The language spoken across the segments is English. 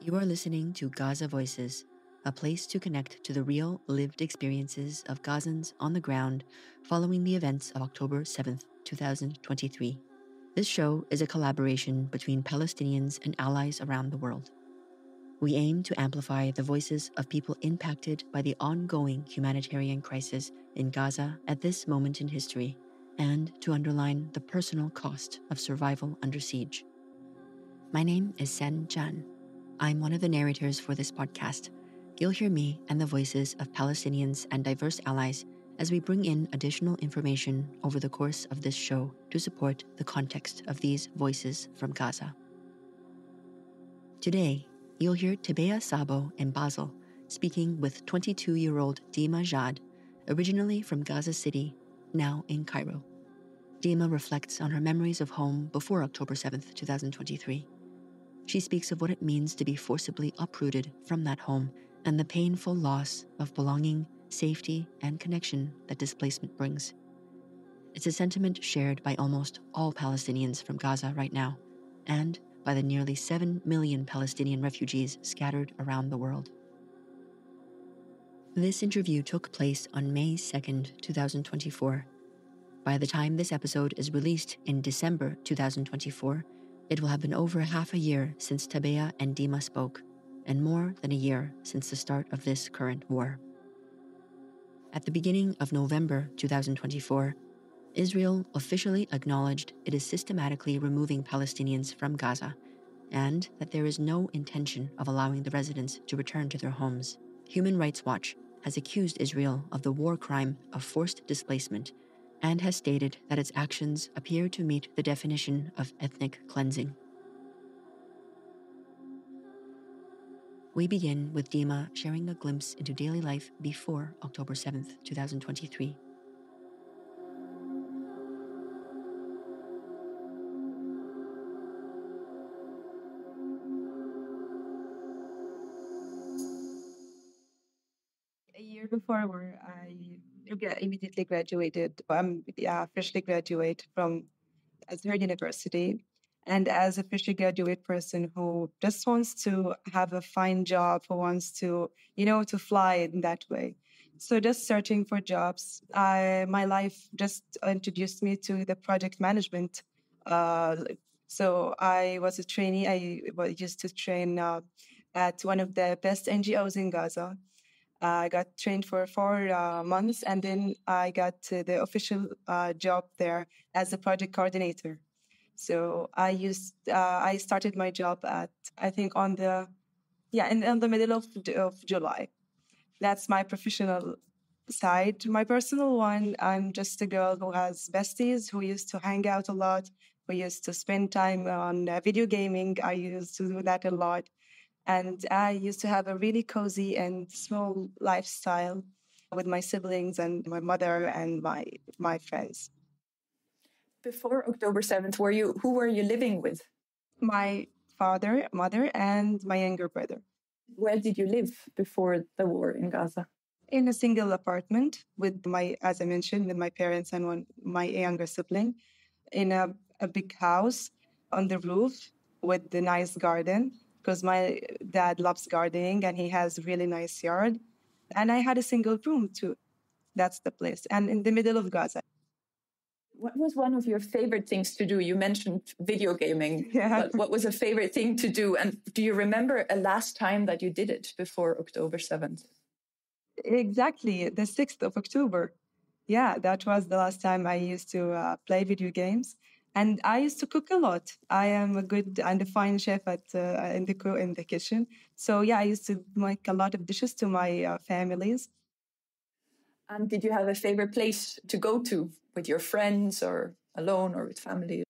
You are listening to Gaza Voices, a place to connect to the real, lived experiences of Gazans on the ground following the events of October 7th, 2023. This show is a collaboration between Palestinians and allies around the world. We aim to amplify the voices of people impacted by the ongoing humanitarian crisis in Gaza at this moment in history, and to underline the personal cost of survival under siege. My name is Sen Jan. I'm one of the narrators for this podcast. You'll hear me and the voices of Palestinians and diverse allies as we bring in additional information over the course of this show to support the context of these voices from Gaza. Today, you'll hear Tebea Sabo in Basel speaking with 22-year-old Deema Jad, originally from Gaza City, now in Cairo. Deema reflects on her memories of home before October 7th, 2023. She speaks of what it means to be forcibly uprooted from that home and the painful loss of belonging, safety, and connection that displacement brings. It's a sentiment shared by almost all Palestinians from Gaza right now, and by the nearly 7 million Palestinian refugees scattered around the world. This interview took place on May 2nd, 2024. By the time this episode is released in December 2024, it will have been over half a year since Tebea and Deema spoke, and more than a year since the start of this current war. At the beginning of November 2024, Israel officially acknowledged it is systematically removing Palestinians from Gaza, and that there is no intention of allowing the residents to return to their homes. Human Rights Watch has accused Israel of the war crime of forced displacement and has stated that its actions appear to meet the definition of ethnic cleansing. We begin with Deema sharing a glimpse into daily life before October 7th, 2023. A year before where I immediately graduated. I'm freshly graduate from Azhar University. And as a freshly graduate person who just wants to have a fine job, who wants to, to fly in that way. So just searching for jobs. My life just introduced me to the project management. So I was a trainee. Used to train at one of the best NGOs in Gaza. I got trained for 4 months, and then I got the official job there as a project coordinator. So I started my job at, I think, in the middle of July. That's my professional side. My personal one, I'm just a girl who has besties, who used to hang out a lot, who used to spend time on video gaming. I used to do that a lot. And I used to have a really cozy and small lifestyle with my siblings and my mother and my friends. Before October 7th, who were you living with? My father, mother, and my younger brother. Where did you live before the war in Gaza? In a single apartment with as I mentioned, with my parents and my younger sibling, in a big house on the roof with the nice garden, because my dad loves gardening and he has a really nice yard. And I had a single room too. That's the place. And in the middle of Gaza. What was one of your favorite things to do? You mentioned video gaming. Yeah. But what was a favorite thing to do? And do you remember a last time that you did it before October 7th? Exactly, the 6th of October. Yeah, that was the last time I used to play video games. And I used to cook a lot. I am a good and a fine chef in the kitchen. So yeah, I used to make a lot of dishes to my families. And did you have a favorite place to go to with your friends or alone or with family?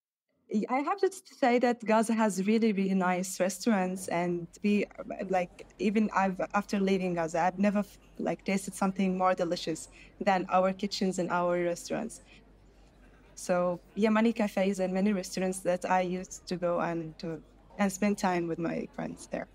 I have to say that Gaza has really, really nice restaurants, and after leaving Gaza, I've never tasted something more delicious than our kitchens and our restaurants. So yeah, many cafes and many restaurants that I used to go and spend time with my friends there.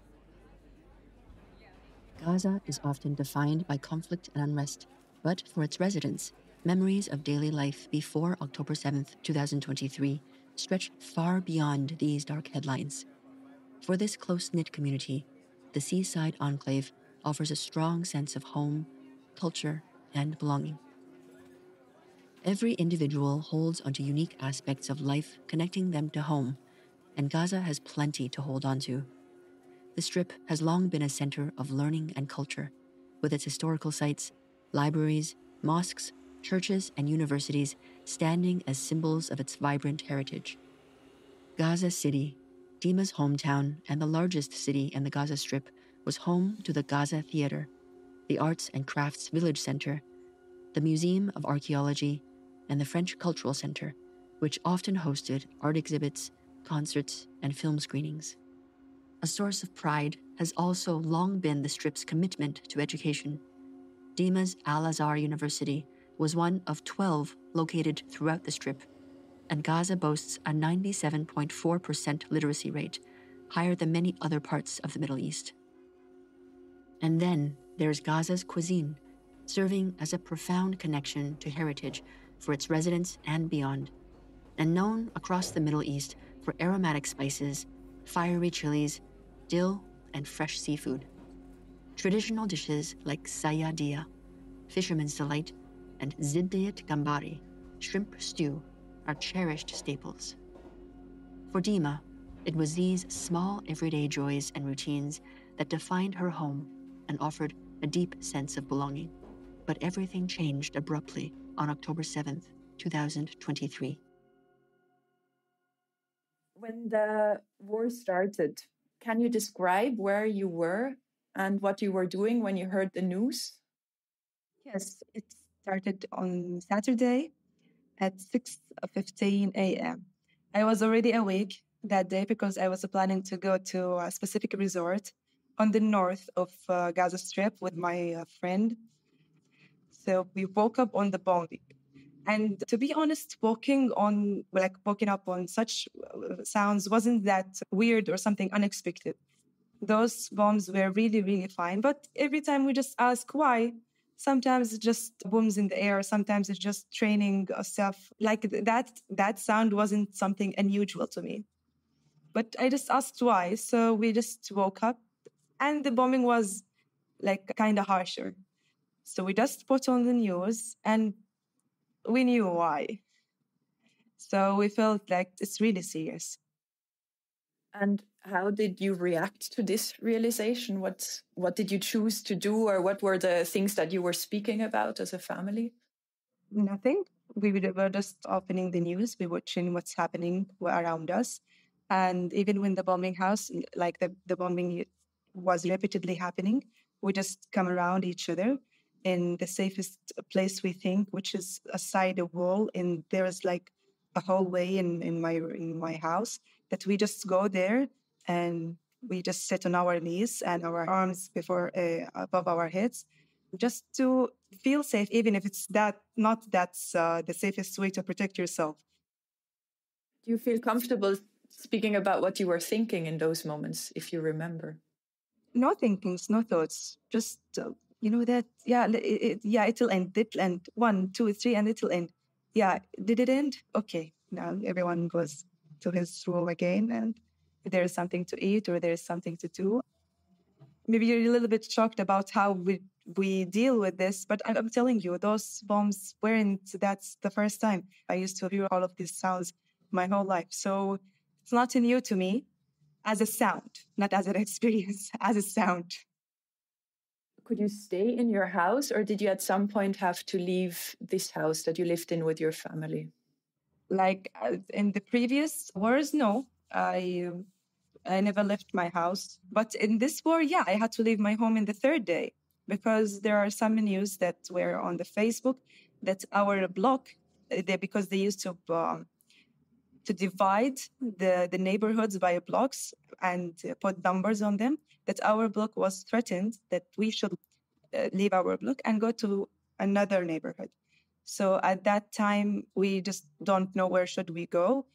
Gaza is often defined by conflict and unrest, but for its residents, memories of daily life before October 7th, 2023 stretch far beyond these dark headlines. For this close-knit community, the seaside enclave offers a strong sense of home, culture, and belonging. Every individual holds onto unique aspects of life connecting them to home, and Gaza has plenty to hold on to. The Strip has long been a center of learning and culture, with its historical sites, libraries, mosques, churches, and universities standing as symbols of its vibrant heritage. Gaza City, Deema's hometown and the largest city in the Gaza Strip, was home to the Gaza Theater, the Arts and Crafts Village Center, the Museum of Archaeology, and the French Cultural Center, which often hosted art exhibits, concerts, and film screenings. A source of pride has also long been the Strip's commitment to education. Deema's Al-Azhar University was one of 12 located throughout the Strip, and Gaza boasts a 97.4% literacy rate, higher than many other parts of the Middle East. And then there's Gaza's cuisine, serving as a profound connection to heritage for its residents and beyond, and known across the Middle East for aromatic spices, fiery chilies, dill, and fresh seafood. Traditional dishes like sayadiyah, fisherman's delight, and zidiyat gambari, shrimp stew, are cherished staples. For Deema, it was these small everyday joys and routines that defined her home and offered a deep sense of belonging. But everything changed abruptly on October 7th, 2023. When the war started, can you describe where you were and what you were doing when you heard the news? Yes, it started on Saturday at 6:15 a.m. I was already awake that day because I was planning to go to a specific resort on the north of Gaza Strip with my friend. So we woke up on the bombing. And to be honest, waking up on such sounds wasn't that weird or something unexpected. Those bombs were really, really fine. But every time we just ask why, sometimes it's just booms in the air, sometimes it's just training stuff. Like that sound wasn't something unusual to me. But I just asked why. So we just woke up and the bombing was like kind of harsher. So we just put on the news and we knew why. So we felt like it's really serious. And how did you react to this realization? What did you choose to do, or what were the things that you were speaking about as a family? Nothing. Were just opening the news, we watching what's happening around us. And even when the bombing house, like the bombing was repeatedly happening, we just come around each other in the safest place we think, which is aside a wall. And there is like a hallway in my house that we just go there and we just sit on our knees and our arms above our heads, just to feel safe, even if it's that's the safest way to protect yourself. Do you feel comfortable speaking about what you were thinking in those moments, if you remember? No thinkings, no thoughts, just that it'll end. It'll end 1, 2, 3, and it'll end. Yeah, did it end? Okay, now everyone goes to his room again, and there's something to eat or there's something to do. Maybe you're a little bit shocked about how we deal with this, but I'm telling you, those bombs that's the first time. I used to hear all of these sounds my whole life. So it's not new to me as a sound, not as an experience, as a sound. Could you stay in your house, or did you at some point have to leave this house that you lived in with your family? Like in the previous wars, no. I never left my house. But in this war, yeah, I had to leave my home in the third day because there are some news that were on the Facebook that our block, because they used to divide the neighborhoods by blocks and put numbers on them, that our block was threatened, that we should leave our block and go to another neighborhood. So at that time, we just don't know where should we go.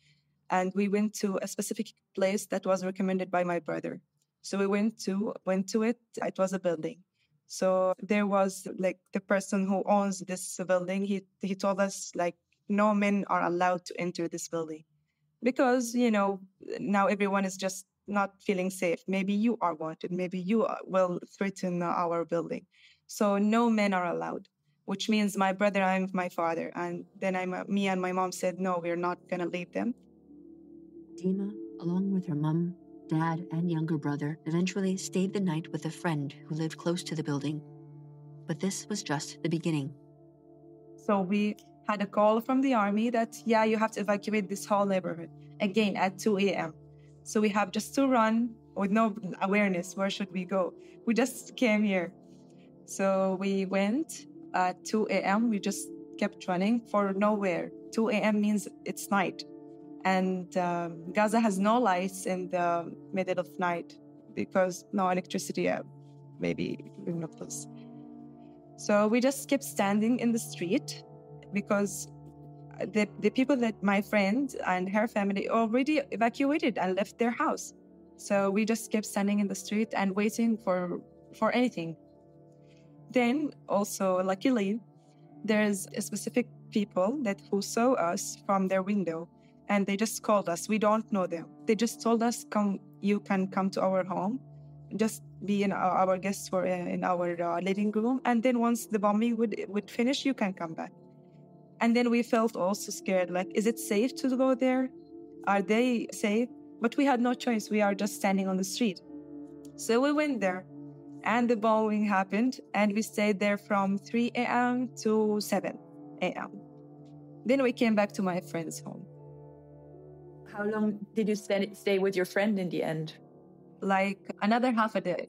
And we went to a specific place that was recommended by my brother. So we went to it. It was a building. So there was like the person who owns this building. He told us like no men are allowed to enter this building because now everyone is just not feeling safe. Maybe you are wanted. Maybe you will threaten our building. So no men are allowed, which means my brother and my father. And then me and my mom said, no, we're not going to leave them. Deema, along with her mum, dad, and younger brother, eventually stayed the night with a friend who lived close to the building. But this was just the beginning. So we had a call from the army that, yeah, you have to evacuate this whole neighborhood, again at 2 a.m. So we have just to run with no awareness. Where should we go? We just came here. So we went at 2 a.m. We just kept running for nowhere. 2 a.m. means it's night. And Gaza has no lights in the middle of night because no electricity, maybe in the place. So we just kept standing in the street because the people that my friend and her family already evacuated and left their house. So we just kept standing in the street and waiting for anything. Then also, luckily, there's a specific people that who saw us from their window, and they just called us. We don't know them. They just told us, "Come, you can come to our home, just be in our guests for in our living room, and then once the bombing would finish, you can come back." And then we felt also scared. Like, is it safe to go there? Are they safe? But we had no choice. We are just standing on the street. So we went there. And the bombing happened, and we stayed there from 3 a.m. to 7 a.m. Then we came back to my friend's home. How long did you stay with your friend in the end? Like another half a day.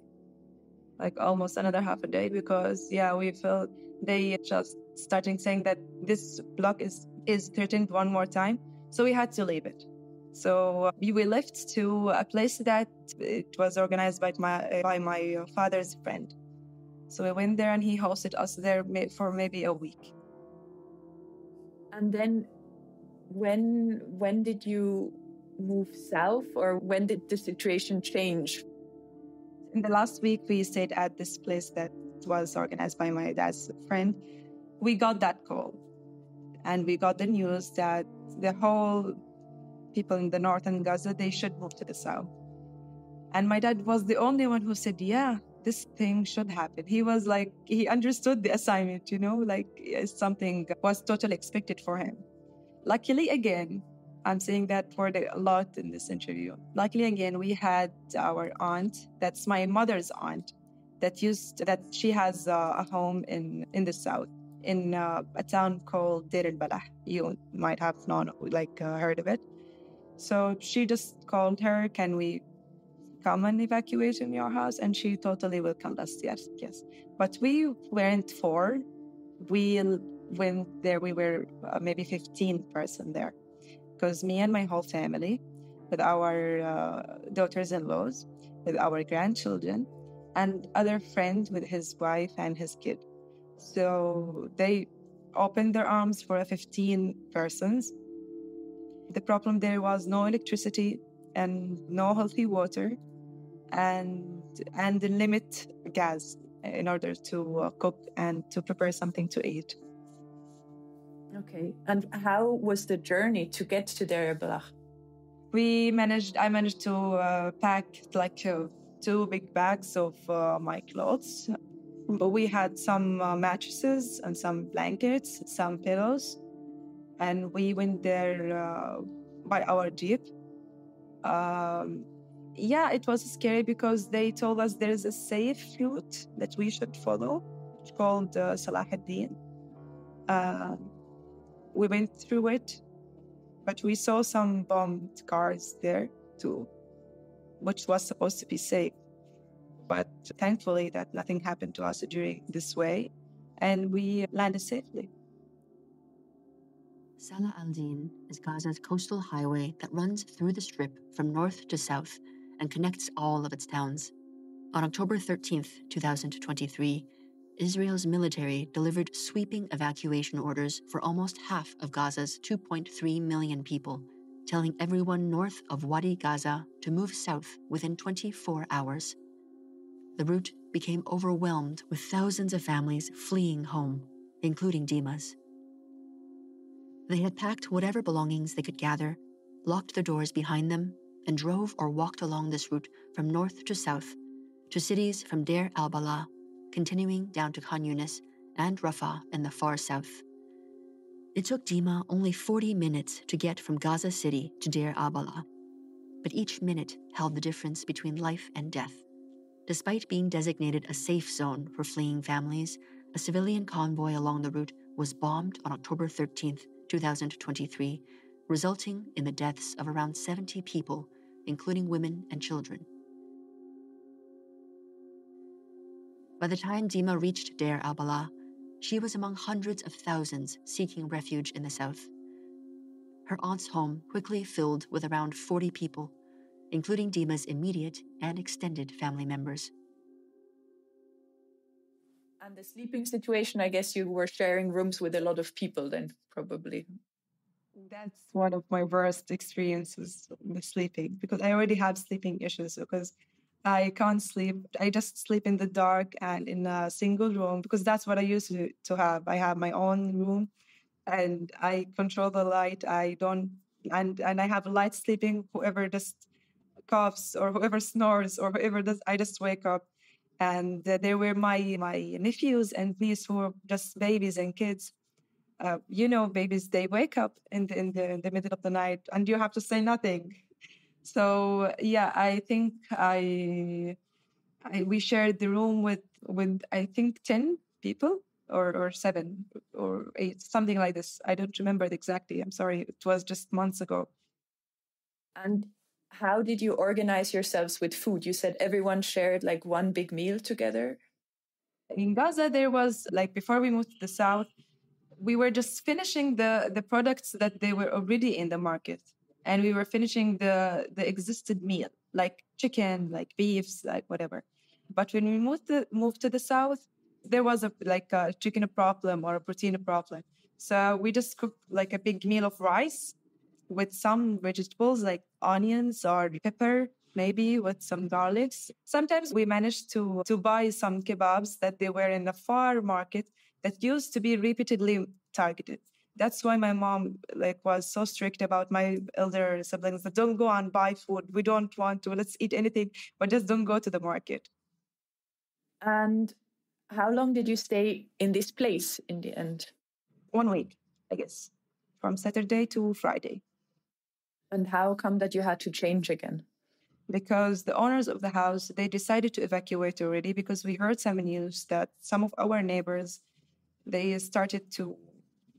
Like almost another half a day, because, yeah, we felt they just starting saying that this block is threatened one more time. So we had to leave it. So we left to a place that it was organized by my father's friend. So we went there and he hosted us there for maybe a week. And then when did you move south, or when did the situation change? In the last week, we stayed at this place that was organized by my dad's friend. We got that call and we got the news that the whole people in the northern Gaza, they should move to the south. And my dad was the only one who said, yeah, this thing should happen. He was like, he understood the assignment, like something was totally expected for him. Luckily, again, I'm saying that for a lot in this interview. Luckily, again, we had our aunt, that's my mother's aunt, that she has a home in the south, in a town called Deir al-Balah. You might have heard of it. So she just called her, can we come and evacuate in your house? And she totally welcomed us, yes. But we weren't four. We went there, we were maybe 15 person there. Because me and my whole family, with our daughters-in-laws, with our grandchildren, and other friend with his wife and his kid. So they opened their arms for 15 persons. The problem there was no electricity and no healthy water, and the limit gas in order to cook and to prepare something to eat. Okay. And how was the journey to get to Deir al-Balah? I managed to pack two big bags of my clothes. But we had some mattresses and some blankets, some pillows. And we went there by our jeep. It was scary because they told us there is a safe route that we should follow. It's called Salah ad-Din. We went through it, but we saw some bombed cars there too, which was supposed to be safe. But thankfully that nothing happened to us during this way, and we landed safely. Salah al-Din is Gaza's coastal highway that runs through the strip from north to south and connects all of its towns. On October 13th, 2023, Israel's military delivered sweeping evacuation orders for almost half of Gaza's 2.3 million people, telling everyone north of Wadi Gaza to move south within 24 hours. The route became overwhelmed with thousands of families fleeing home, including Deema's. They had packed whatever belongings they could gather, locked their doors behind them, and drove or walked along this route from north to south to cities from Deir al-Balah, continuing down to Khan Yunis and Rafah in the far south. It took Deema only 40 minutes to get from Gaza City to Deir al-Balah, but each minute held the difference between life and death. Despite being designated a safe zone for fleeing families, a civilian convoy along the route was bombed on October 13th, 2023, resulting in the deaths of around 70 people, including women and children. By the time Deema reached Deir al-Balah, she was among hundreds of thousands seeking refuge in the south. Her aunt's home quickly filled with around 40 people, including Deema's immediate and extended family members. And the sleeping situation, I guess you were sharing rooms with a lot of people then, probably. That's one of my worst experiences with sleeping, because I already have sleeping issues because I can't sleep. I just sleep in the dark and in a single room because that's what I used to have. I have my own room and I control the light. I don't, and I have light sleeping. Whoever just coughs or whoever snores or whoever does, I just wake up. And there were my nephews and niece who were just babies and kids. Babies, they wake up in the middle of the night and you have to say nothing. So yeah, I think we shared the room with I think 10 people or 7 or 8, something like this. I don't remember it exactly. I'm sorry. It was just months ago. And how did you organize yourselves with food? You said everyone shared like one big meal together. In Gaza, there was like before we moved to the south, we were just finishing the products that they were already in the market, and we were finishing the existed meal, like chicken, like beefs, like whatever. But when we moved to the south, there was a chicken problem or a protein problem. So we just cooked like a big meal of rice with some vegetables like onions or pepper, maybe with some garlics. Sometimes we managed to buy some kebabs that they were in the far market that used to be repeatedly targeted. That's why my mom was so strict about my elder siblings that don't go and buy food. We don't want to. Let's eat anything, but just don't go to the market. And how long did you stay in this place in the end? 1 week, I guess, from Saturday to Friday. And how come that you had to change again? Because the owners of the house, they decided to evacuate already because we heard some news that some of our neighbors, they started to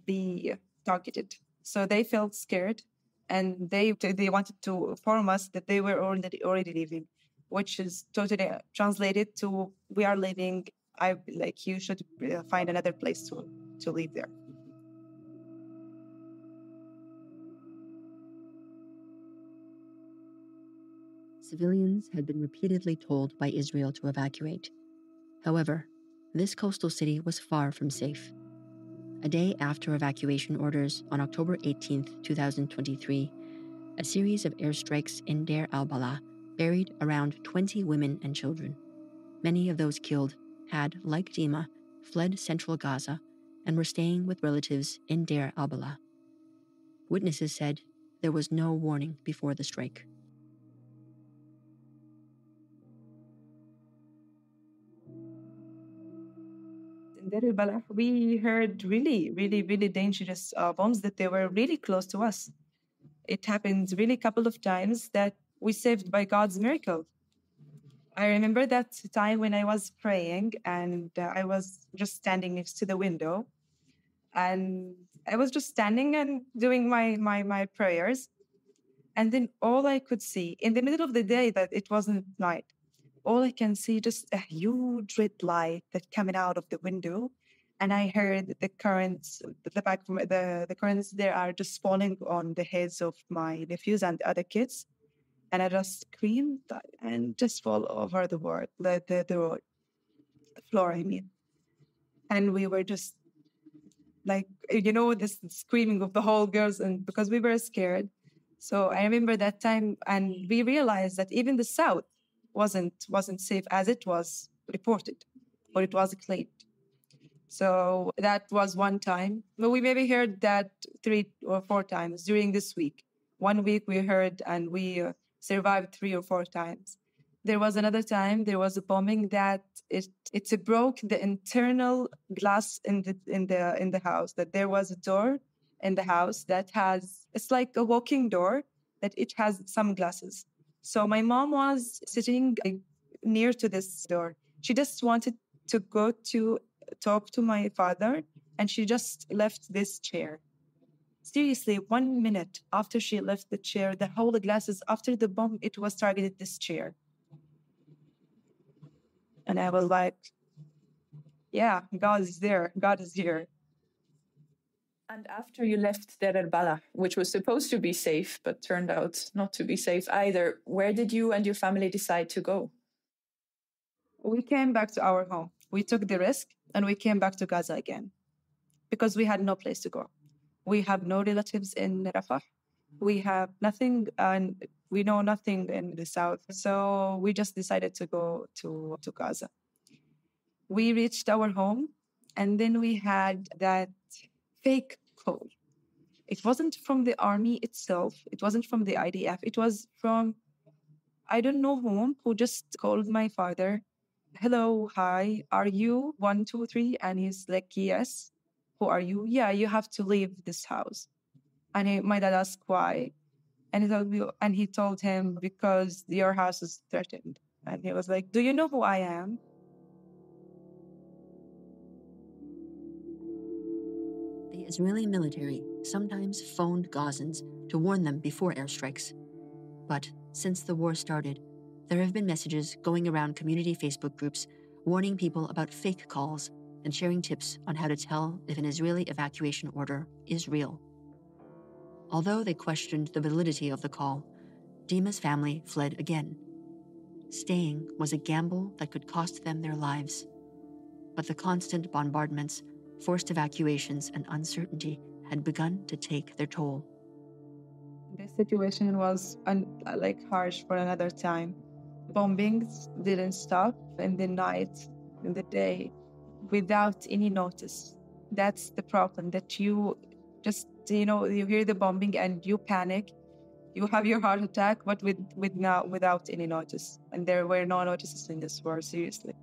be targeted. So they felt scared and they wanted to inform us that they were already leaving, which is totally translated to we are leaving. You should find another place to live there. Civilians had been repeatedly told by Israel to evacuate. However, this coastal city was far from safe. A day after evacuation orders on October 18th, 2023, a series of airstrikes in Deir al-Balah buried around 20 women and children. Many of those killed had, like Deema, fled central Gaza and were staying with relatives in Deir al-Balah. Witnesses said there was no warning before the strike. In Deir al-Balah, we heard really, really, really dangerous bombs that they were really close to us. It happened really a couple of times that we saved by God's miracle. I remember that time when I was praying and I was just standing next to the window and I was just standing and doing my prayers. And then all I could see in the middle of the day that it wasn't night, all I can see just a huge red light that coming out of the window. And I heard the currents, the currents there are just falling on the heads of my nephews and other kids. And I just screamed and just fall over the road, the floor, I mean. And we were just this screaming of the whole girls, and because we were scared. So I remember that time, and we realized that even the south wasn't safe as it was reported, or it was claimed. So that was one time. But we maybe heard that 3 or 4 times during this week. 1 week we heard, and survived 3 or 4 times. There was another time there was a bombing that it broke the internal glass in the house. That there was a door in the house that has, it's like a walking door that it has some glasses. So my mom was sitting near to this door. She just wanted to go to talk to my father, and she just left this chair. Seriously, 1 minute after she left the chair, the whole glasses after the bomb, it was targeted this chair. And I was like, yeah, God is there. God is here. And after you left Deir el-Balah, which was supposed to be safe, but turned out not to be safe either, where did you and your family decide to go? We came back to our home. We took the risk and we came back to Gaza again because we had no place to go. We have no relatives in Rafah. We have nothing, and we know nothing in the south. So we just decided to go to Gaza. We reached our home, and then we had that fake call. It wasn't from the army itself. It wasn't from the IDF. It was from, I don't know who just called my father. Hello, hi, are you 123? And he's like, yes. Who are you? Yeah, you have to leave this house. And my dad asked why. And he told him, because your house is threatened. And he was like, do you know who I am? The Israeli military sometimes phoned Gazans to warn them before airstrikes. But since the war started, there have been messages going around community Facebook groups warning people about fake calls and sharing tips on how to tell if an Israeli evacuation order is real. Although they questioned the validity of the call, Deema's family fled again. Staying was a gamble that could cost them their lives. But the constant bombardments, forced evacuations, and uncertainty had begun to take their toll. The situation was harsh for another time. Bombings didn't stop in the night, in the day, without any notice. That's the problem, that you just, you hear the bombing and you panic. You have your heart attack, but without any notice. And there were no notices in this war, seriously.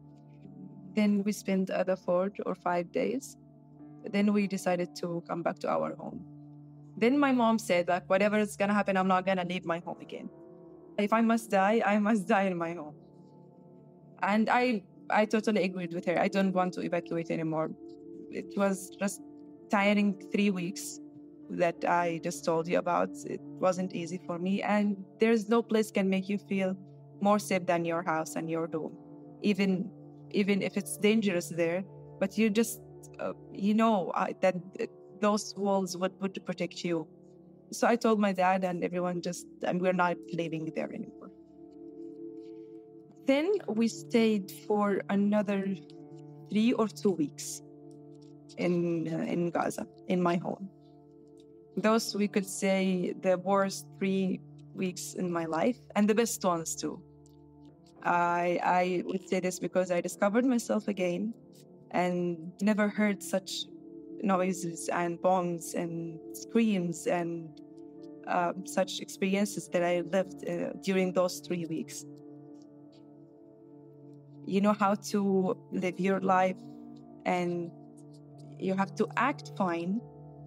Then we spent other 4 or 5 days. Then we decided to come back to our home. Then my mom said, like, whatever is going to happen, I'm not going to leave my home again. If I must die, I must die in my home. And I totally agreed with her. I don't want to evacuate anymore. It was just tiring 3 weeks that I just told you about. It wasn't easy for me. And there's no place can make you feel more safe than your house and your home, even if it's dangerous there. But you just, that those walls would protect you. So I told my dad and everyone we're not living there anymore. Then we stayed for another 3 or 2 weeks in Gaza, in my home. Those, we could say, the worst 3 weeks in my life, and the best ones too. I would say this because I discovered myself again and never heard such noises and bombs and screams and such experiences that I lived during those 3 weeks. You know how to live your life, and you have to act fine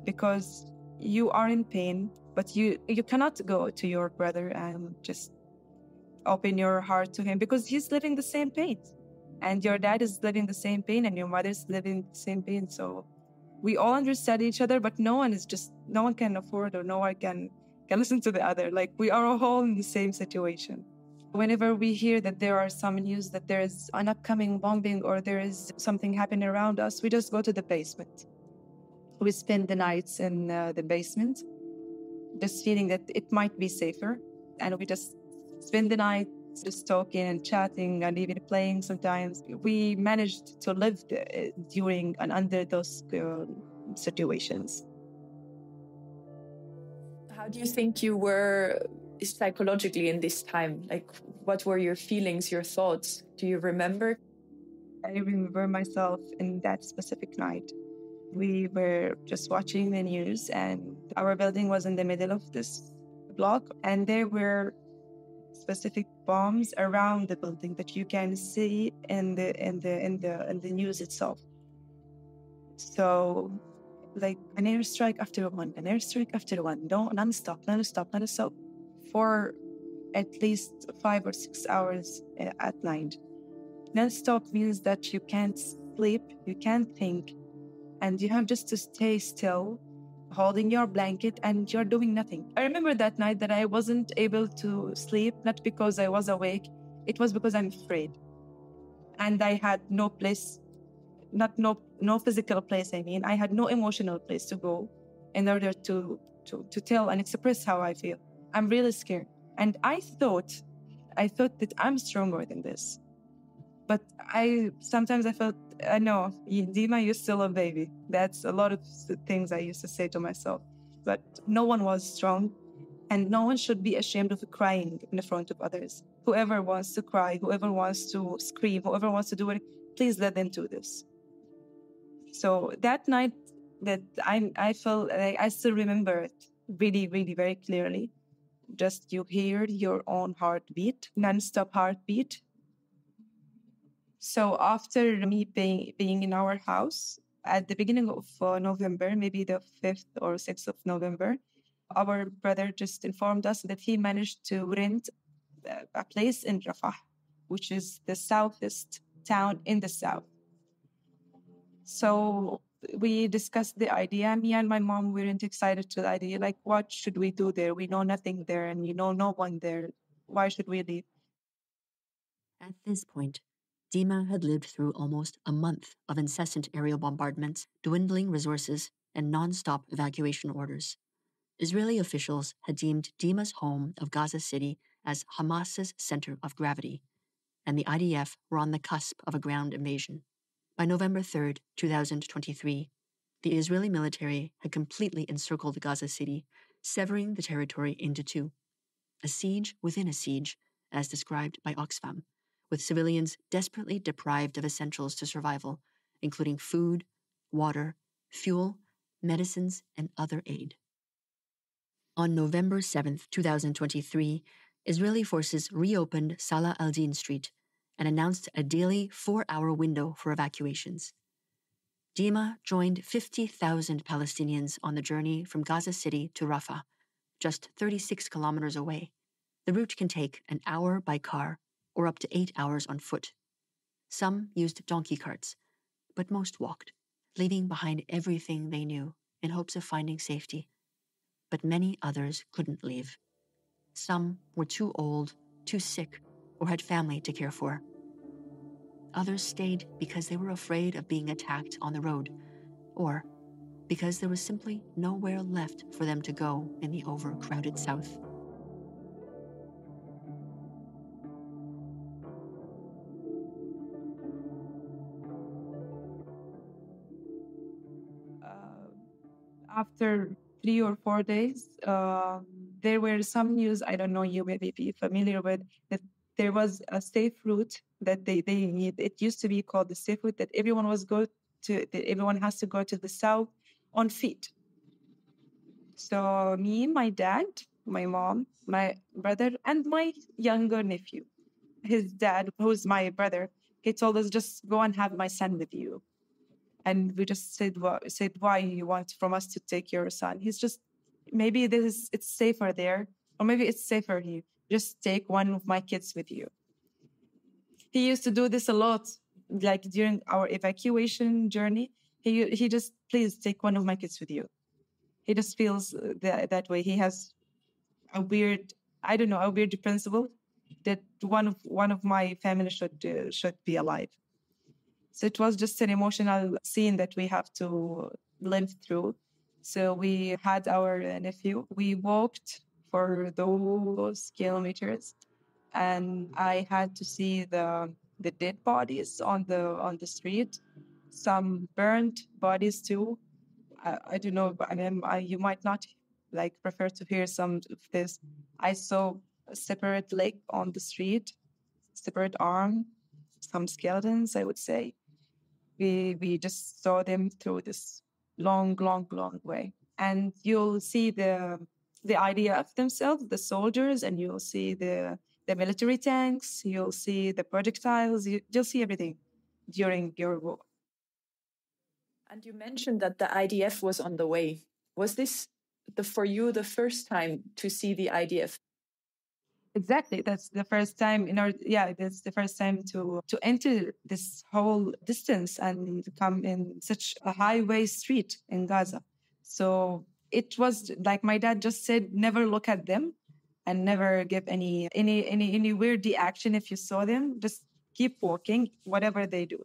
because you are in pain, but you cannot go to your brother and just open your heart to him because he's living the same pain, and your dad is living the same pain, and your mother's living the same pain. So we all understand each other, but no one can afford, or no one can listen to the other. Like, we are all in the same situation. Whenever we hear that there are some news that there is an upcoming bombing or there is something happening around us, we just go to the basement. We spend the nights in the basement, just feeling that it might be safer. And we just spend the night just talking and chatting and even playing sometimes. We managed to live during and under those situations. How do you think you were psychologically in this time? Like, what were your feelings, your thoughts? Do you remember? I remember myself in that specific night. We were just watching the news, and our building was in the middle of this block, and there were specific bombs around the building that you can see in the news itself. So, like an airstrike after one, an airstrike after one, non-stop, for at least 5 or 6 hours at night. Non-stop means that you can't sleep, you can't think, and you have just to stay still, holding your blanket, and you're doing nothing. I remember that night that I wasn't able to sleep, not because I was awake, it was because I'm afraid. And I had no place, no physical place, I had no emotional place to go in order to tell and express how I feel. I'm really scared. And I thought that I'm stronger than this. But sometimes I felt, no, Deema, you're still a baby. That's a lot of things I used to say to myself. But no one was strong, and no one should be ashamed of crying in front of others. Whoever wants to cry, whoever wants to scream, whoever wants to do it, please let them do this. So that night that I felt, I still remember it really, really very clearly. Just you hear your own heartbeat, non-stop heartbeat. So after me being in our house at the beginning of November, maybe the 5th or 6th of November, our brother just informed us that he managed to rent a place in Rafah, which is the southest town in the south. So we discussed the idea. Me and my mom weren't excited to the idea. Like, what should we do there? We know nothing there, and no one there. Why should we leave? At this point, Deema had lived through almost a month of incessant aerial bombardments, dwindling resources, and non-stop evacuation orders. Israeli officials had deemed Deema's home of Gaza City as Hamas's center of gravity, and the IDF were on the cusp of a ground invasion. By November 3rd, 2023, the Israeli military had completely encircled Gaza City, severing the territory into two. A siege within a siege, as described by Oxfam, with civilians desperately deprived of essentials to survival, including food, water, fuel, medicines, and other aid. On November 7th, 2023, Israeli forces reopened Salah al-Din Street and announced a daily 4-hour window for evacuations. Deema joined 50,000 Palestinians on the journey from Gaza City to Rafah, just 36 kilometers away. The route can take an hour by car or up to 8 hours on foot. Some used donkey carts, but most walked, leaving behind everything they knew in hopes of finding safety. But many others couldn't leave. Some were too old, too sick, or had family to care for. Others stayed because they were afraid of being attacked on the road, or because there was simply nowhere left for them to go in the overcrowded South. After 3 or 4 days, there were some news, I don't know, you may be familiar with, that there was a safe route that they need. It used to be called the safe route that everyone has to go to the south on feet. So me, my dad, my mom, my brother, and my younger nephew, his dad, who's my brother, he told us, just go and have my son with you. And we just said, why you want from us to take your son? He's just, maybe it's safer there, or maybe it's safer here. Just take one of my kids with you. He used to do this a lot, like during our evacuation journey. He just, please take one of my kids with you. He just feels that way. He has a weird, I don't know, a weird principle that one of my family should be alive. So it was just an emotional scene that we have to live through. So we had our nephew. We walked for those kilometers, and I had to see the dead bodies on the street, some burnt bodies too. I don't know, but you might not like prefer to hear some of this. I saw a separate leg on the street, separate arm, some skeletons, I would say. We just saw them through this long way. And you'll see the idea of themselves, the soldiers, and you'll see the the military tanks, you'll see the projectiles, you'll see everything during your war. And you mentioned that the IDF was on the way. Was this for you the first time to see the IDF? Exactly. That's the first time that's the first time to enter this whole distance and come in such a highway street in Gaza. So it was like my dad just said, never look at them and never give any weird reaction if you saw them. Just keep walking, whatever they do.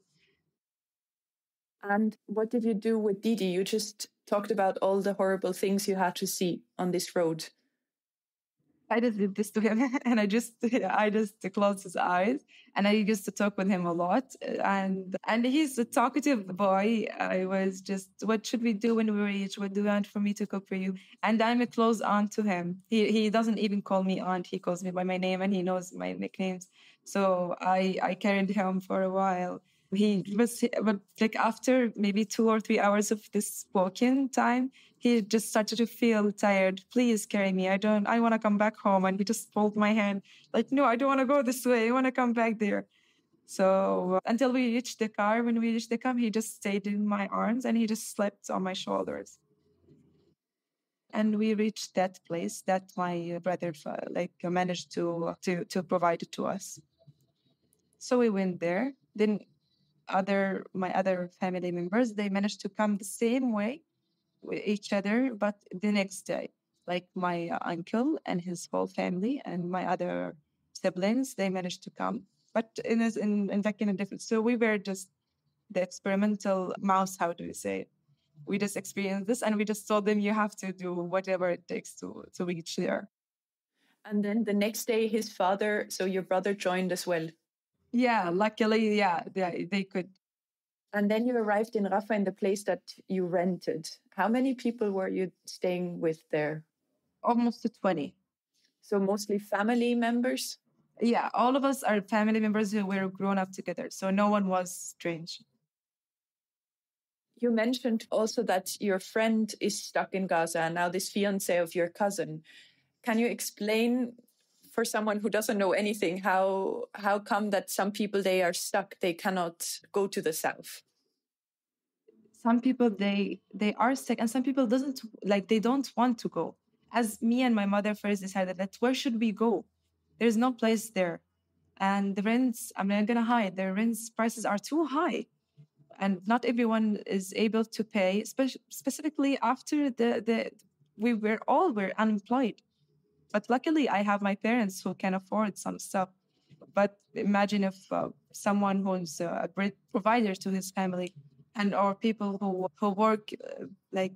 And what did you do with Didi? You just talked about all the horrible things you had to see on this road. I just did this to him, and I just closed his eyes, and I used to talk with him a lot, and he's a talkative boy. I was just, what should we do when we reach? What do you want for me to cook for you? And I'm a close aunt to him. He doesn't even call me aunt. He calls me by my name, and he knows my nicknames. So I carried him for a while. But like after maybe 2 or 3 hours of this walking time, he just started to feel tired. Please carry me. I want to come back home. And he just pulled my hand like, no, I don't want to go this way. I want to come back there. So until we reached the car, when we reached the car, he just stayed in my arms and he just slept on my shoulders. And we reached that place that my brother managed to provide it to us. So we went there. Then my other family members, they managed to come the same way with each other, but the next day, like my uncle and his whole family and my other siblings, they managed to come, but in a different. So we were just the experimental mouse. How do you say it? We just experienced this, and we just told them, you have to do whatever it takes to reach there. And then the next day, his father, so your brother, joined as well. Yeah, luckily, they could. And then you arrived in Rafah, in the place that you rented. How many people were you staying with there? Almost 20. So mostly family members? Yeah, all of us are family members who were grown up together. So no one was strange. You mentioned also that your friend is stuck in Gaza, and now this fiance of your cousin. Can you explain, for someone who doesn't know anything, how come that some people, they are stuck, they cannot go to the south? Some people they are stuck, and some people they don't want to go. As me and my mother first decided that where should we go? There's no place there, and the rents, I'm not gonna hide, the rents prices are too high, and not everyone is able to pay. Specifically after we were unemployed. But luckily, I have my parents who can afford some stuff. But imagine if someone who's a great provider to his family, and or people who work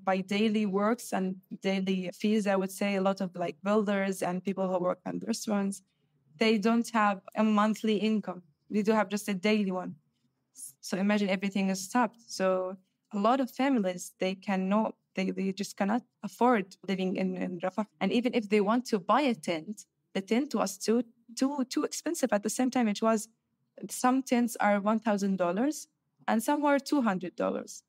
by daily works and daily fees, I would say a lot of like builders and people who work in restaurants, they don't have a monthly income. They do have just a daily one. So imagine everything is stopped. So a lot of families, they just cannot afford living in Rafah. And even if they want to buy a tent, the tent was too expensive. At the same time, it was, some tents are $1,000 and some were $200.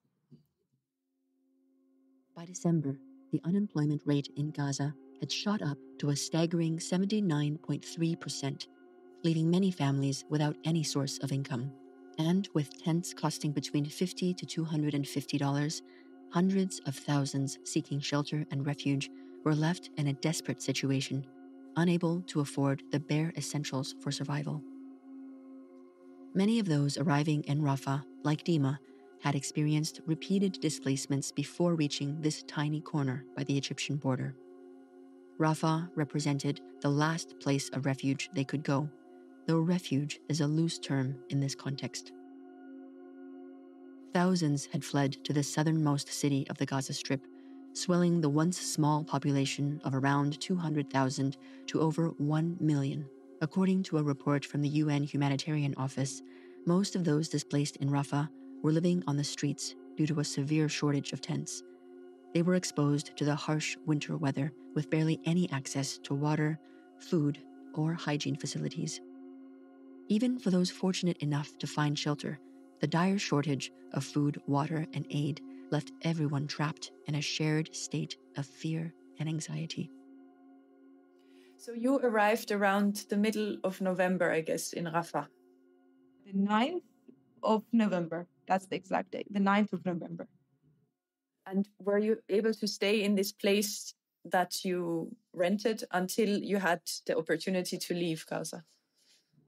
By December, the unemployment rate in Gaza had shot up to a staggering 79.3%, leaving many families without any source of income. And with tents costing between $50 to $250, hundreds of thousands seeking shelter and refuge were left in a desperate situation, unable to afford the bare essentials for survival. Many of those arriving in Rafah, like Deema, had experienced repeated displacements before reaching this tiny corner by the Egyptian border. Rafah represented the last place of refuge they could go, though refuge is a loose term in this context. Thousands had fled to the southernmost city of the Gaza Strip, swelling the once small population of around 200,000 to over 1 million. According to a report from the UN Humanitarian Office, most of those displaced in Rafah were living on the streets due to a severe shortage of tents. They were exposed to the harsh winter weather with barely any access to water, food, or hygiene facilities. Even for those fortunate enough to find shelter, the dire shortage of food, water, and aid left everyone trapped in a shared state of fear and anxiety. So you arrived around the middle of November, I guess, in Rafah. The 9th of November. That's the exact date, the 9th of November. And were you able to stay in this place that you rented until you had the opportunity to leave Gaza?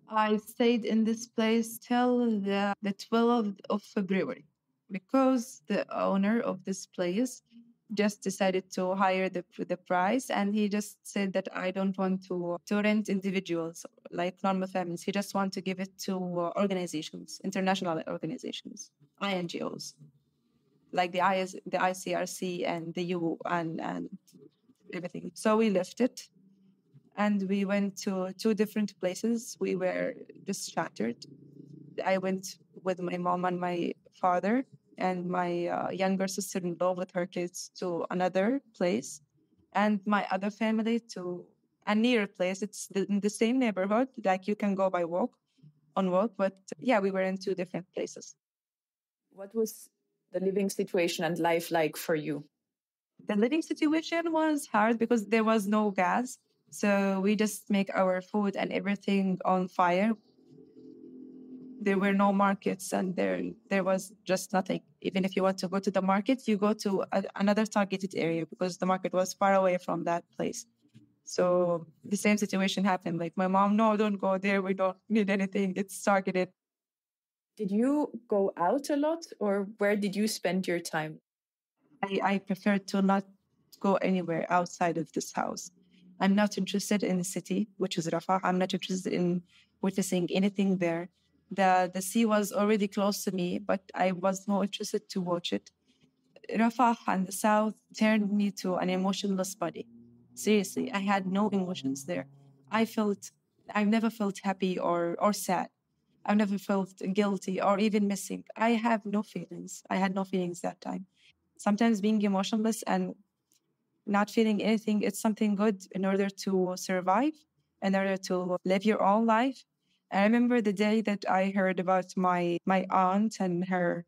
I stayed in this place till the 12th of February because the owner of this place just decided to higher the price, and he just said that I don't want to rent individuals like normal families. He just want to give it to organizations, international organizations, INGOs like the ICRC and the U and everything. So we left it and we went to two different places. We were just shattered. I went with my mom and my father and my younger sister-in-law with her kids to another place, and my other family to a near place. It's in the same neighborhood, like you can go by walk, but yeah, we were in two different places. What was the living situation and life like for you? The living situation was hard because there was no gas. So we just make our food and everything on fire. There were no markets and there was just nothing. Even if you want to go to the market, you go to another targeted area because the market was far away from that place. So the same situation happened. Like my mom, no, don't go there. We don't need anything. It's targeted. Did you go out a lot, or where did you spend your time? I prefer to not go anywhere outside of this house. I'm not interested in the city, which is Rafah. I'm not interested in witnessing anything there. The sea was already close to me, but I was more interested to watch it. Rafah and the south turned me to an emotionless body. Seriously, I had no emotions there. I've never felt happy or sad. I've never felt guilty or even missing. I have no feelings. I had no feelings that time. Sometimes being emotionless and not feeling anything, it's something good in order to survive, in order to live your own life. I remember the day that I heard about my aunt and her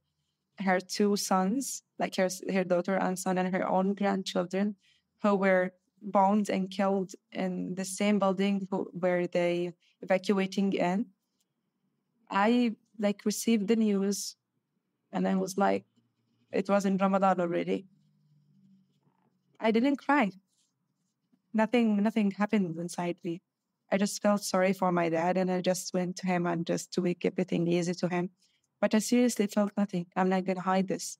two sons, like her daughter and son and her own grandchildren, who were bombed and killed in the same building where they evacuating in. I like received the news and I was like, it was in Ramadan already. I didn't cry. Nothing happened inside me. I just felt sorry for my dad and I just went to him and just to make everything easy to him. But I seriously felt nothing. I'm not gonna hide this.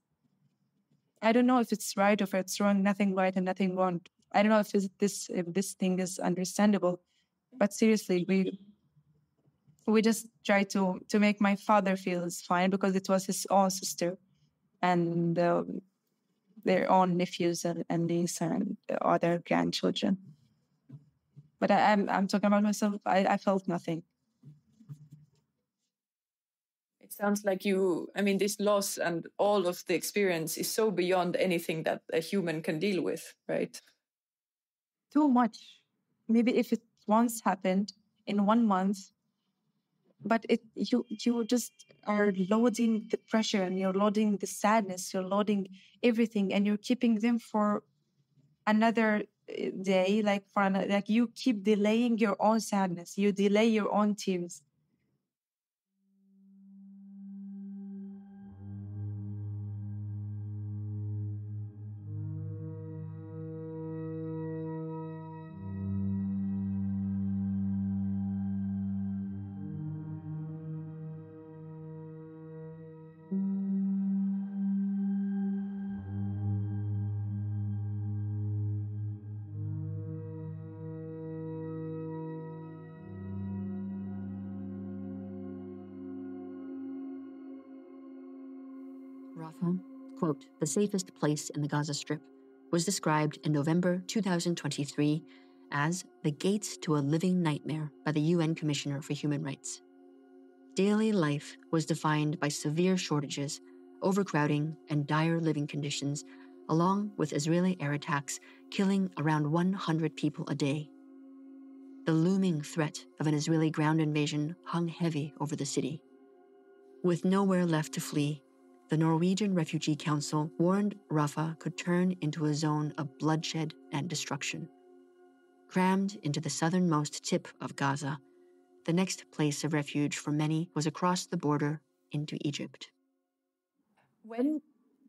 I don't know if it's right or if it's wrong. Nothing right and nothing wrong. I don't know if this thing is understandable. But seriously, we just try to make my father feel fine because it was his own sister and their own nephews and niece and other grandchildren. But I'm talking about myself. I felt nothing. It sounds like this loss and all of the experience is so beyond anything that a human can deal with, right? Too much. Maybe if it once happened in 1 month, but you just are loading the pressure and you're loading the sadness, you're loading everything, and you're keeping them for another day, like you keep delaying your own sadness, you delay your own tears. Rafah, quote, the safest place in the Gaza Strip, was described in November 2023 as the gates to a living nightmare by the UN Commissioner for Human Rights. Daily life was defined by severe shortages, overcrowding, and dire living conditions, along with Israeli air attacks killing around 100 people a day. The looming threat of an Israeli ground invasion hung heavy over the city. With nowhere left to flee, the Norwegian Refugee Council warned Rafah could turn into a zone of bloodshed and destruction. Crammed into the southernmost tip of Gaza, the next place of refuge for many was across the border into Egypt. When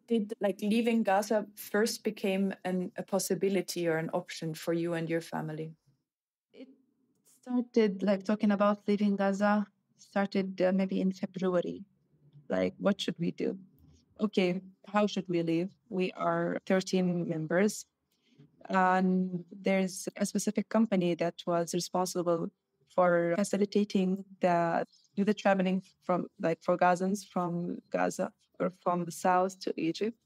did leaving Gaza first became a possibility or an option for you and your family? It started talking about leaving Gaza, started maybe in February. What should we do? Okay, how should we leave? We are 13 members. And there's a specific company that was responsible for facilitating the traveling from for Gazans from Gaza or from the south to Egypt,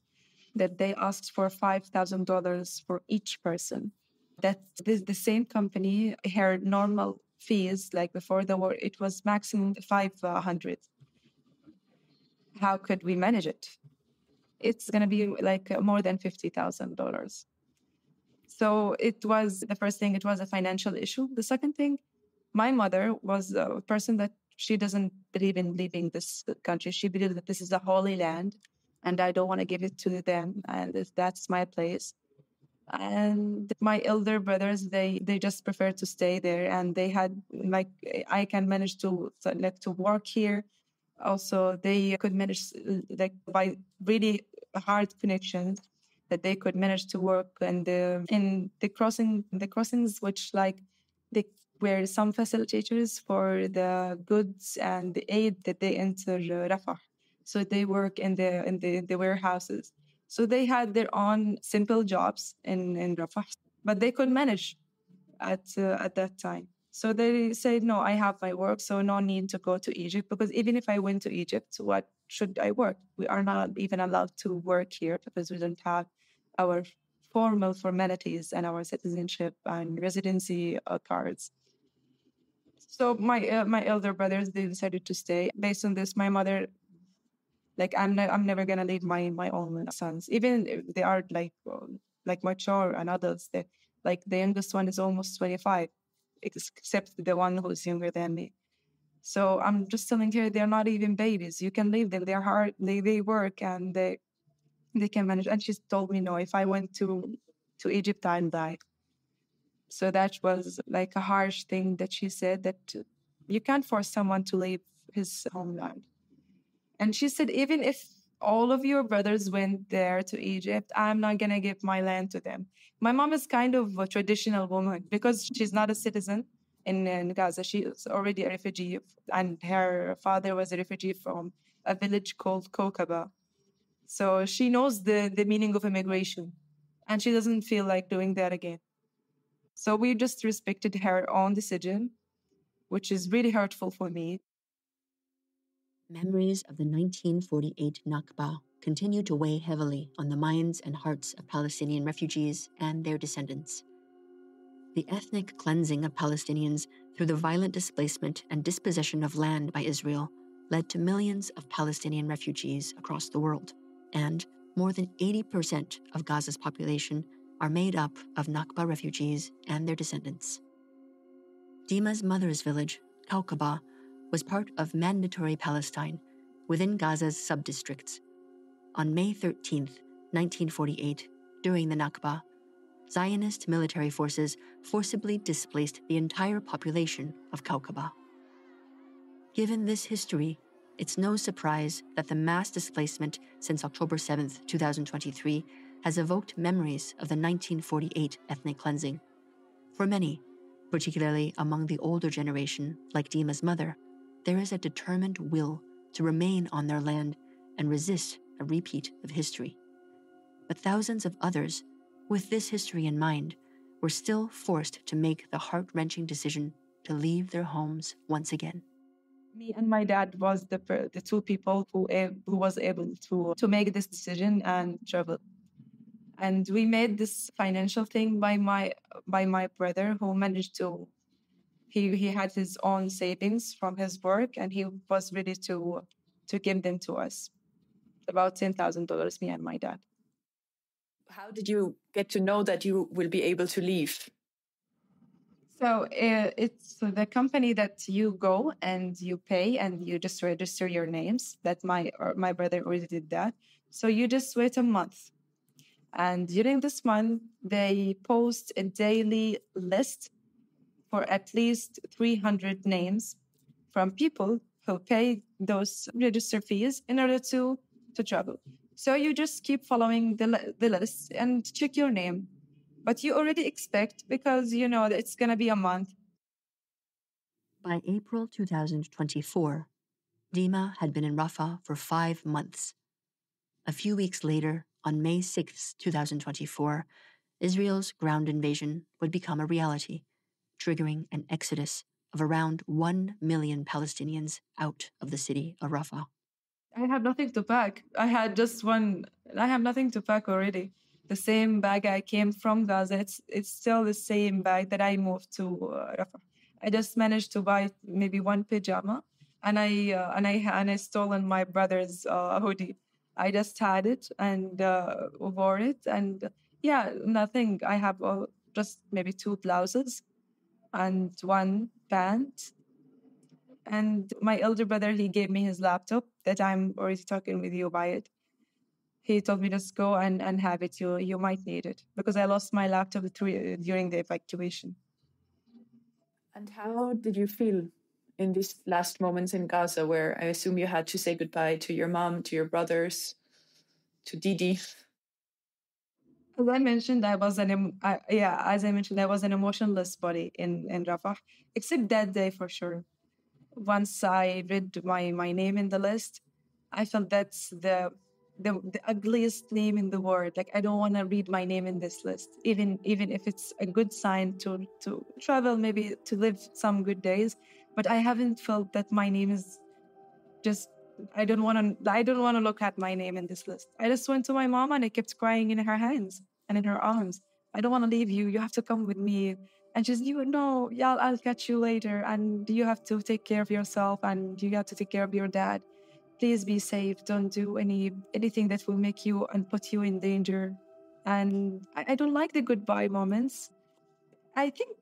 that they asked for $5,000 for each person. The same company, her normal fees, before the war, it was maximum 500. How could we manage it? It's going to be more than $50,000. So it was the first thing, it was a financial issue. The second thing, my mother was a person that she doesn't believe in leaving this country. She believes that this is a holy land and I don't want to give it to them. And that's my place. And my elder brothers, they just prefer to stay there. And they had I can manage to work here. Also, they could manage by really hard connections that they could manage to work and in the crossings, which they were some facilitators for the goods and the aid that they enter Rafah. So they work in the warehouses. So they had their own simple jobs in Rafah, but they could manage at that time. So they said, no, I have my work, so no need to go to Egypt, because even if I went to Egypt, what should I work? We are not even allowed to work here because we don't have our formal formalities and our citizenship and residency cards. So my elder brothers, they decided to stay. Based on this, my mother, I'm never gonna leave my own sons, even if they are mature and adults. The youngest one is almost 25, except the one who's younger than me. So I'm just telling her they're not even babies. You can leave them. They're hard. They work and they can manage. And she told me, no, if I went to Egypt, I'll die. So that was a harsh thing that she said, that you can't force someone to leave his homeland. And she said, even if all of your brothers went there to Egypt, I'm not going to give my land to them. My mom is kind of a traditional woman because she's not a citizen in Gaza. She is already a refugee, and her father was a refugee from a village called Kokaba. So she knows the meaning of immigration, and she doesn't feel like doing that again. So we just respected her own decision, which is really hurtful for me. Memories of the 1948 Nakba continue to weigh heavily on the minds and hearts of Palestinian refugees and their descendants. The ethnic cleansing of Palestinians through the violent displacement and dispossession of land by Israel led to millions of Palestinian refugees across the world, and more than 80% of Gaza's population are made up of Nakba refugees and their descendants. Deema's mother's village, Kaukaba, was part of Mandatory Palestine within Gaza's subdistricts. On May 13, 1948, during the Nakba, Zionist military forces forcibly displaced the entire population of Kaukaba. Given this history, it's no surprise that the mass displacement since October 7, 2023, has evoked memories of the 1948 ethnic cleansing. For many, particularly among the older generation, like Deema's mother, there is a determined will to remain on their land and resist a repeat of history. But thousands of others, with this history in mind, were still forced to make the heart-wrenching decision to leave their homes once again. Me and my dad was the two people who was able to make this decision and travel. And we made this financial thing by my brother, who managed to. He had his own savings from his work, and he was ready to give them to us. About $10,000, me and my dad. How did you get to know that you will be able to leave? So it's the company that you go and you pay and you just register your names. That my brother already did that. So you just wait a month. And during this month, they post a daily list for at least 300 names from people who pay those register fees in order to travel. So you just keep following the list and check your name. But you already expect because you know that it's going to be a month. By April 2024, Deema had been in Rafah for 5 months. A few weeks later, on May 6, 2024, Israel's ground invasion would become a reality, triggering an exodus of around 1 million Palestinians out of the city of Rafah. I had nothing to pack. I had just one. I have nothing to pack already. The same bag I came from Gaza. It's still the same bag that I moved to Rafah. I just managed to buy maybe one pajama, and I stolen my brother's hoodie. I just had it and wore it, and yeah, nothing. I have just maybe two blouses and one pant. And my elder brother, he gave me his laptop that I'm already talking with you about it. He told me just go and have it. You might need it because I lost my laptop during the evacuation. And how did you feel in these last moments in Gaza, where I assume you had to say goodbye to your mom, to your brothers, to Didi? As I mentioned, as I mentioned, I was an emotionless body in Rafah, except that day for sure. Once I read my name in the list, I felt that's the ugliest name in the world. Like I don't want to read my name in this list, even if it's a good sign to travel, maybe to live some good days. But I haven't felt that my name is just. I don't want to look at my name in this list. I just went to my mom and I kept crying in her hands and in her arms. I don't want to leave you. You have to come with me. And she's, you know, yeah, I'll catch you later. And you have to take care of yourself and you have to take care of your dad. Please be safe. Don't do anything that will make you and put you in danger. And I don't like the goodbye moments. I think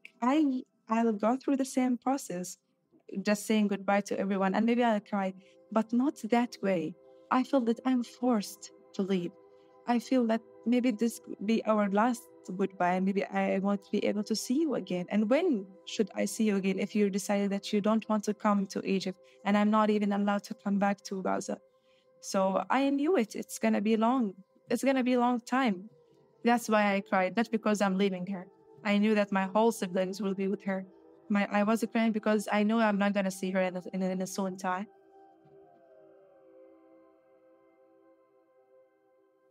I'll go through the same process, just saying goodbye to everyone, and maybe I'll cry, but not that way. I feel that I'm forced to leave. I feel that maybe this could be our last goodbye, and maybe I won't be able to see you again. And when should I see you again if you decided that you don't want to come to Egypt and I'm not even allowed to come back to Gaza? So I knew it. It's gonna be long. It's gonna be a long time. That's why I cried, not because I'm leaving her. I knew that my whole siblings will be with her. I was crying because I know I'm not gonna see her in a soon time.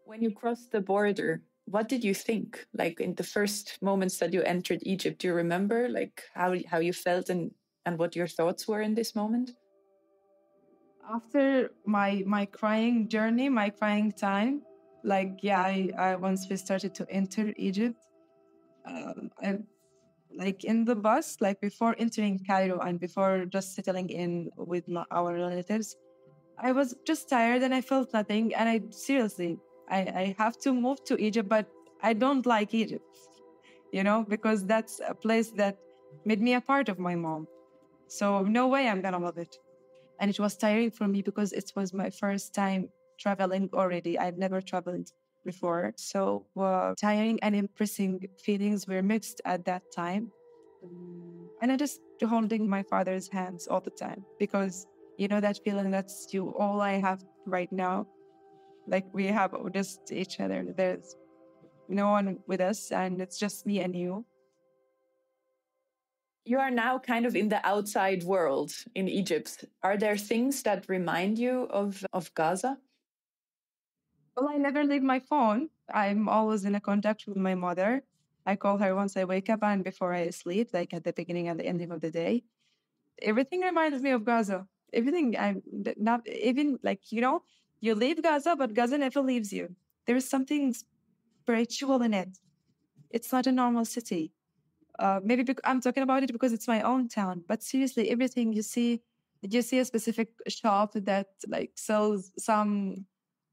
When you crossed the border, what did you think? Like in the first moments that you entered Egypt, do you remember like how you felt and what your thoughts were in this moment? After my crying journey, my crying time, like yeah, I once we started to enter Egypt, I, like in the bus, like before entering Cairo and before just settling in with our relatives, I was just tired and I felt nothing. And I seriously, I have to move to Egypt, but I don't like Egypt, you know, because that's a place that made me a part of my mom. So no way I'm gonna love it. And it was tiring for me because it was my first time traveling already. I'd never traveled before. So tiring and impressing feelings were mixed at that time. And I just holding my father's hands all the time because you know that feeling that's you all I have right now. Like we have just each other. There's no one with us and it's just me and you. You are now kind of in the outside world in Egypt. Are there things that remind you of Gaza? Well, I never leave my phone. I'm always in a contact with my mother. I call her once I wake up and before I sleep, like at the beginning and the ending of the day. Everything reminds me of Gaza. Everything. I'm not even like, you know, you leave Gaza, but Gaza never leaves you. There is something spiritual in it. It's not a normal city. Maybe I'm talking about it because it's my own town. But seriously, everything you see a specific shop that like sells some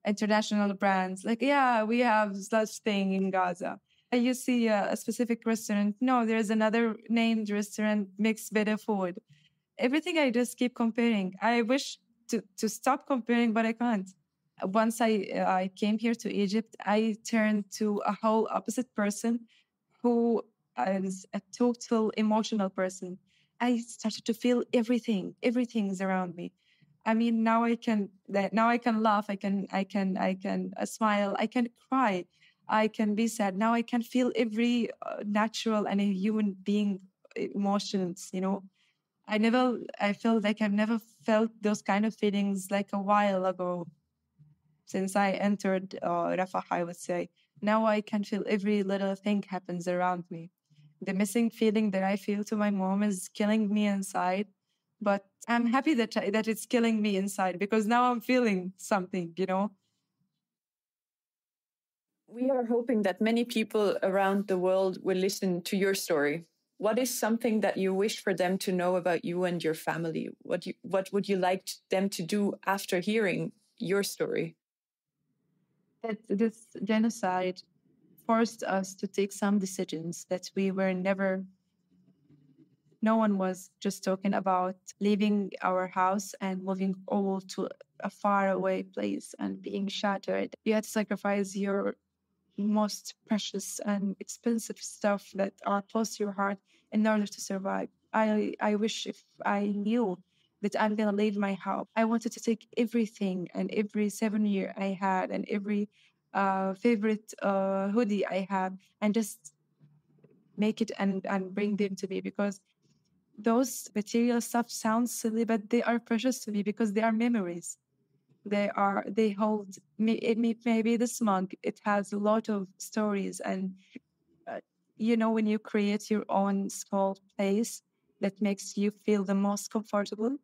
international brands. Like, yeah, we have such thing in Gaza. You see a specific restaurant. No, there's another named restaurant makes better food. Everything I just keep comparing. I wish to stop comparing, but I can't. once I came here to Egypt, I turned to a whole opposite person who is a total emotional person. I started to feel everything. Everything is around me. I mean, now I can laugh. I can smile. I can cry. I can be sad. Now I can feel every natural and a human being emotions. I feel like I've never felt those kind of feelings like a while ago since I entered Rafah, I would say. Now I can feel every little thing happens around me. The missing feeling that I feel to my mom is killing me inside, but I'm happy that it's killing me inside because now I'm feeling something. We are hoping that many people around the world will listen to your story. What is something that you wish for them to know about you and your family? What would you like them to do after hearing your story? That this genocide forced us to take some decisions that we were never. No one was just talking about leaving our house and moving all to a far away place and being shattered. You had to sacrifice your most precious and expensive stuff that are close to your heart in order to survive. I wish if I knew that I'm gonna leave my house, I wanted to take everything and every 7 year I had and every favorite hoodie I had and just make it and bring them to me because those material stuff sounds silly, but they are precious to me because they are memories. They hold maybe this mug. It has a lot of stories, and uh, when you create your own small place that makes you feel the most comfortable,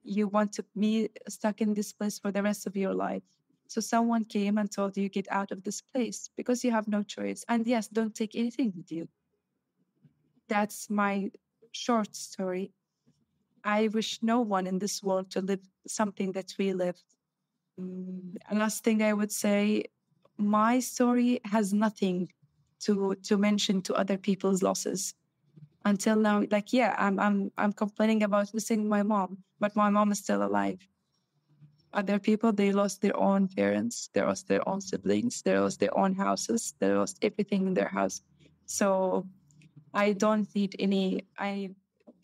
you want to be stuck in this place for the rest of your life. So someone came and told you get out of this place because you have no choice. And yes, don't take anything with you. That's my short story. I wish no one in this world to live something that we lived. Last thing I would say, my story has nothing to mention to other people's losses. Until now, like yeah, I'm complaining about missing my mom, but my mom is still alive. Other people, they lost their own parents, they lost their own siblings, they lost their own houses, they lost everything in their house. So I don't need I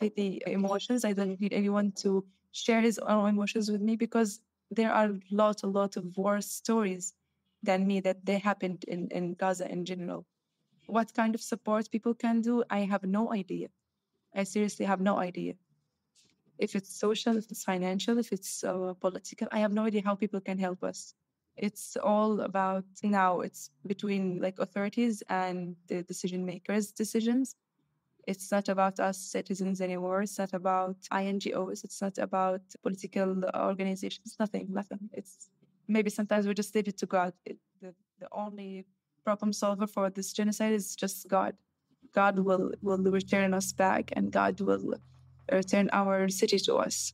need the emotions. I don't need anyone to share his own emotions with me because there are a lot of worse stories than me that they happened in Gaza in general. What kind of support people can do, I have no idea. I seriously have no idea. If it's social, if it's financial, if it's political, I have no idea how people can help us. It's all about now, it's between like authorities and the decision makers' decisions. It's not about us citizens anymore. It's not about INGOs. It's not about political organizations. Nothing. It's maybe sometimes we just leave it to God. The only problem solver for this genocide is just God. God will return us back, and God will return our city to us.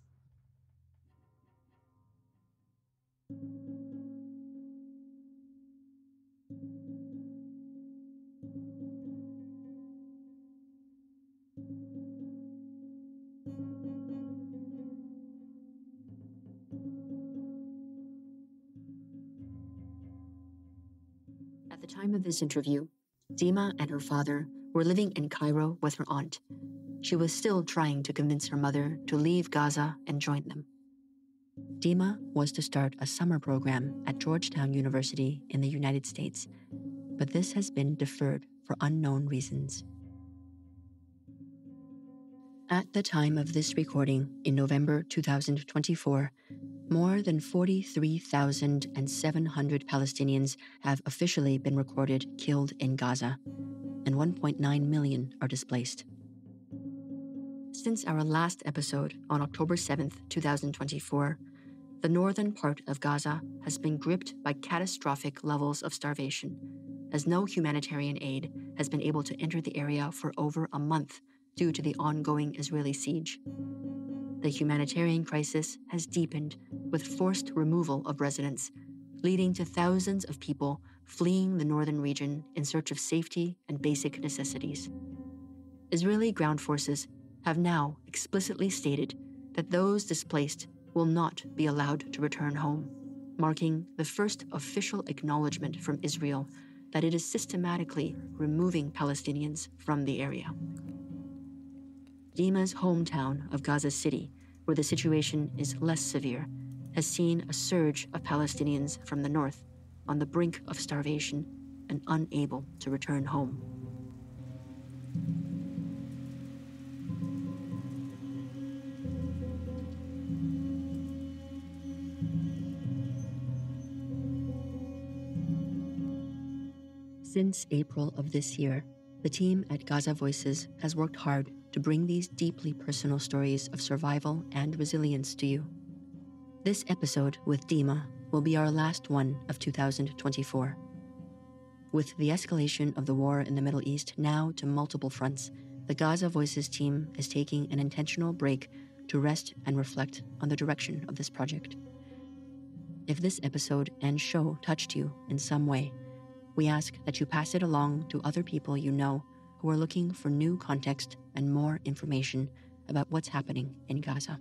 At the time of this interview, Deema and her father were living in Cairo with her aunt. She was still trying to convince her mother to leave Gaza and join them. Deema was to start a summer program at Georgetown University in the United States, but this has been deferred for unknown reasons. At the time of this recording in November 2024, more than 43,700 Palestinians have officially been recorded killed in Gaza, and 1.9 million are displaced. Since our last episode on October 7th, 2024, the northern part of Gaza has been gripped by catastrophic levels of starvation, as no humanitarian aid has been able to enter the area for over a month due to the ongoing Israeli siege. The humanitarian crisis has deepened with forced removal of residents, leading to thousands of people fleeing the northern region in search of safety and basic necessities. Israeli ground forces have now explicitly stated that those displaced will not be allowed to return home. marking the first official acknowledgement from Israel that it is systematically removing Palestinians from the area. Deema's hometown of Gaza City, where the situation is less severe, has seen a surge of Palestinians from the north on the brink of starvation and unable to return home. Since April of this year, the team at Gaza Voices has worked hard to bring these deeply personal stories of survival and resilience to you. This episode with Deema will be our last one of 2024. With the escalation of the war in the Middle East now to multiple fronts, the Gaza Voices team is taking an intentional break to rest and reflect on the direction of this project. If this episode and show touched you in some way, we ask that you pass it along to other people you know who are looking for new context and more information about what's happening in Gaza.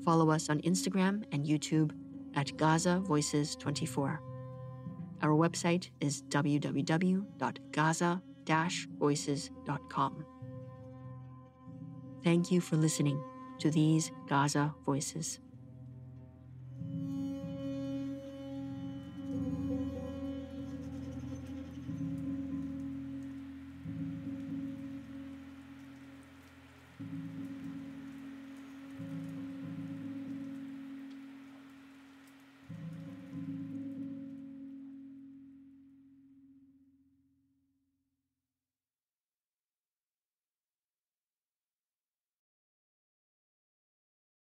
Follow us on Instagram and YouTube at Gaza Voices 24. Our website is www.gaza-voices.com. Thank you for listening to these Gaza Voices.